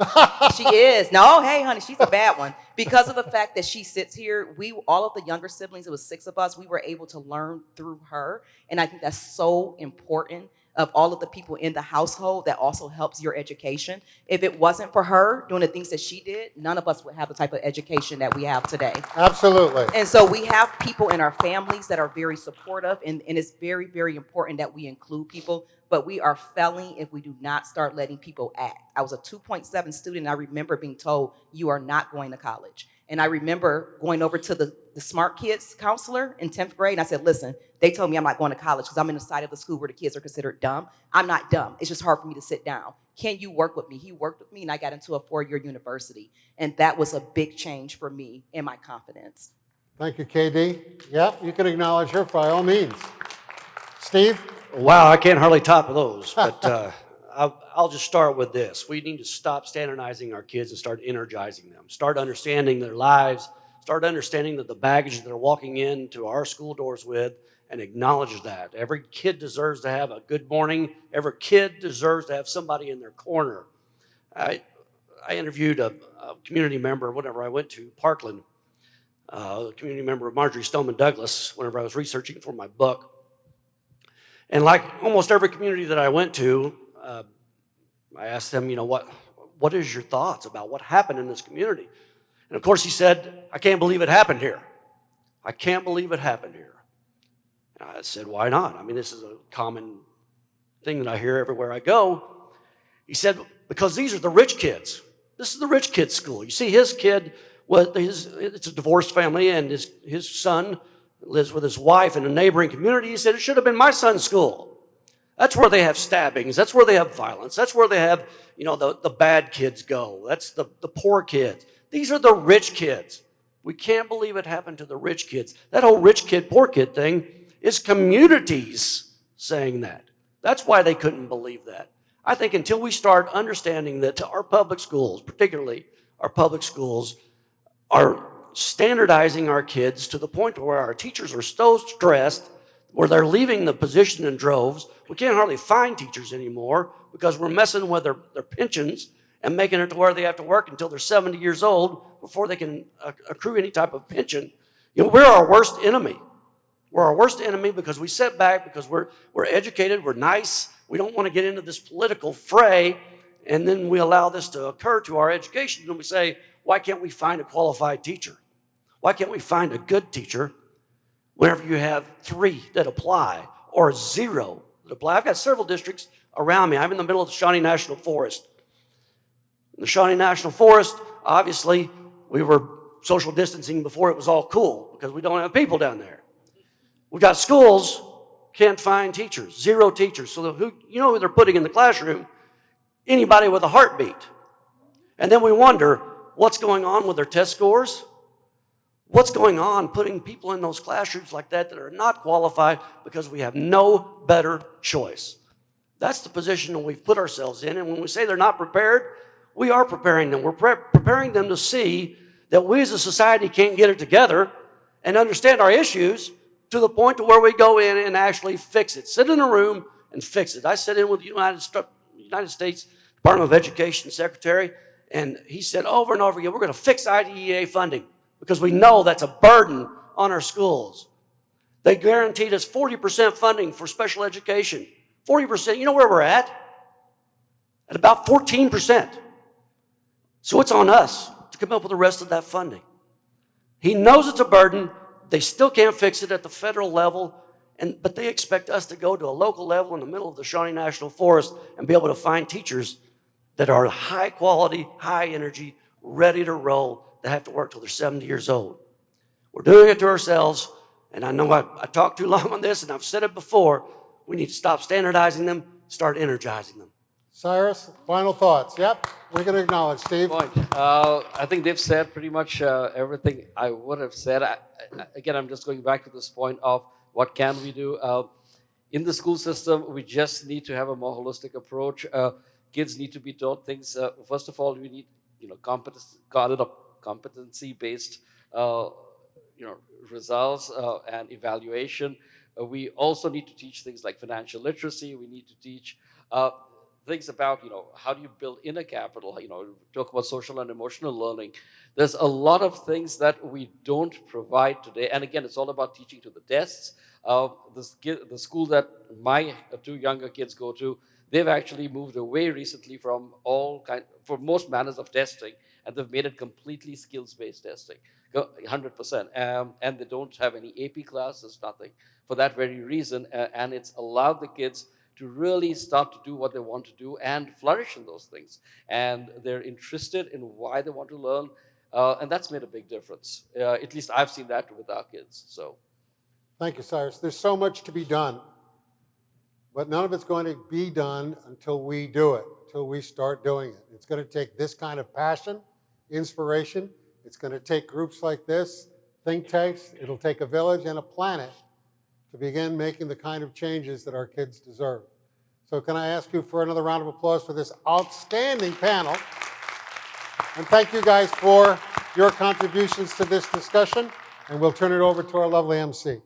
She is. No, hey, honey, she's a bad one. Because of the fact that she sits here, all of the younger siblings, it was 6 of us, we were able to learn through her, and I think that's so important of all of the people in the household that also helps your education. If it wasn't for her doing the things that she did, none of us would have the type of education that we have today. Absolutely. And so we have people in our families that are very supportive, and it's very, very important that we include people, but we are failing if we do not start letting people act. I was a 2.7 student, and I remember being told, you are not going to college. And I remember going over to the smart kids counselor in 10th grade, and I said, listen, they told me I'm not going to college because I'm in the side of the school where the kids are considered dumb. I'm not dumb. It's just hard for me to sit down. Can you work with me? He worked with me, and I got into a 4-year university. And that was a big change for me in my confidence. Thank you, KD. Yep, you can acknowledge her by all means. Steve? Wow, I can't hardly top those, but I'll just start with this. We need to stop standardizing our kids and start energizing them. Start understanding their lives. Start understanding that the baggage they're walking into our school doors with, and acknowledge that. Every kid deserves to have a good morning. Every kid deserves to have somebody in their corner. I interviewed a community member whenever I went to Parkland, a community member of Marjorie Stoneman Douglas, whenever I was researching for my book. And like almost every community that I went to, I asked them, what is your thoughts about what happened in this community? And of course he said, I can't believe it happened here. I can't believe it happened here. And I said, why not? I mean, this is a common thing that I hear everywhere I go. He said, because these are the rich kids. This is the rich kids' school. You see, his kid, it's a divorced family, and his son lives with his wife in a neighboring community. He said, it should have been my son's school. That's where they have stabbings. That's where they have violence. That's where they have, the bad kids go. That's the poor kids. These are the rich kids. We can't believe it happened to the rich kids. That whole rich kid, poor kid thing is communities saying that. That's why they couldn't believe that. I think until we start understanding that our public schools, particularly our public schools, are standardizing our kids to the point where our teachers are so stressed, where they're leaving the position in droves. We can't hardly find teachers anymore because we're messing with their pensions and making it to where they have to work until they're 70 years old before they can accrue any type of pension. We're our worst enemy. We're our worst enemy because we sit back, because we're educated, we're nice, we don't want to get into this political fray, and then we allow this to occur to our education, and we say, why can't we find a qualified teacher? Why can't we find a good teacher whenever you have 3 that apply or 0 that apply? I've got several districts around me. I'm in the middle of the Shawnee National Forest. In the Shawnee National Forest, obviously, we were social distancing before it was all cool because we don't have people down there. We've got schools, can't find teachers, 0 teachers. So who they're putting in the classroom? Anybody with a heartbeat. And then we wonder, what's going on with their test scores? What's going on putting people in those classrooms like that are not qualified because we have no better choice? That's the position that we've put ourselves in. And when we say they're not prepared, we are preparing them. We're preparing them to see that we as a society can't get it together and understand our issues to the point to where we go in and actually fix it. Sit in a room and fix it. I sat in with the United States Department of Education Secretary, and he said over and over again, we're going to fix IDEA funding because we know that's a burden on our schools. They guaranteed us 40% funding for special education. 40%, you know where we're at? At about 14%. So it's on us to come up with the rest of that funding. He knows it's a burden. They still can't fix it at the federal level, but they expect us to go to a local level in the middle of the Shawnee National Forest and be able to find teachers that are high quality, high energy, ready to roll, that have to work till they're 70 years old. We're doing it to ourselves, and I know I talked too long on this, and I've said it before. We need to stop standardizing them, start energizing them. Cyrus, final thoughts. Yep, we're going to acknowledge. Steve? I think they've said pretty much everything I would have said. Again, I'm just going back to this point of what can we do. In the school system, we just need to have a more holistic approach. Kids need to be taught things. First of all, we need, competency-based, results and evaluation. We also need to teach things like financial literacy. We need to teach things about, how do you build inner capital? Talk about social and emotional learning. There's a lot of things that we don't provide today. And again, it's all about teaching to the tests. The school that my two younger kids go to, they've actually moved away recently from for most manners of testing, and they've made it completely skills-based testing, 100%. And they don't have any AP classes, nothing, for that very reason. And it's allowed the kids to really start to do what they want to do and flourish in those things. And they're interested in why they want to learn. And that's made a big difference. At least I've seen that with our kids. So, Thank you, Cyrus. There's so much to be done, but none of it's going to be done until we do it, until we start doing it. It's going to take this kind of passion, inspiration. It's going to take groups like this, think tanks. It'll take a village and a planet to begin making the kind of changes that our kids deserve. So can I ask you for another round of applause for this outstanding panel? And thank you guys for your contributions to this discussion. And we'll turn it over to our lovely MC.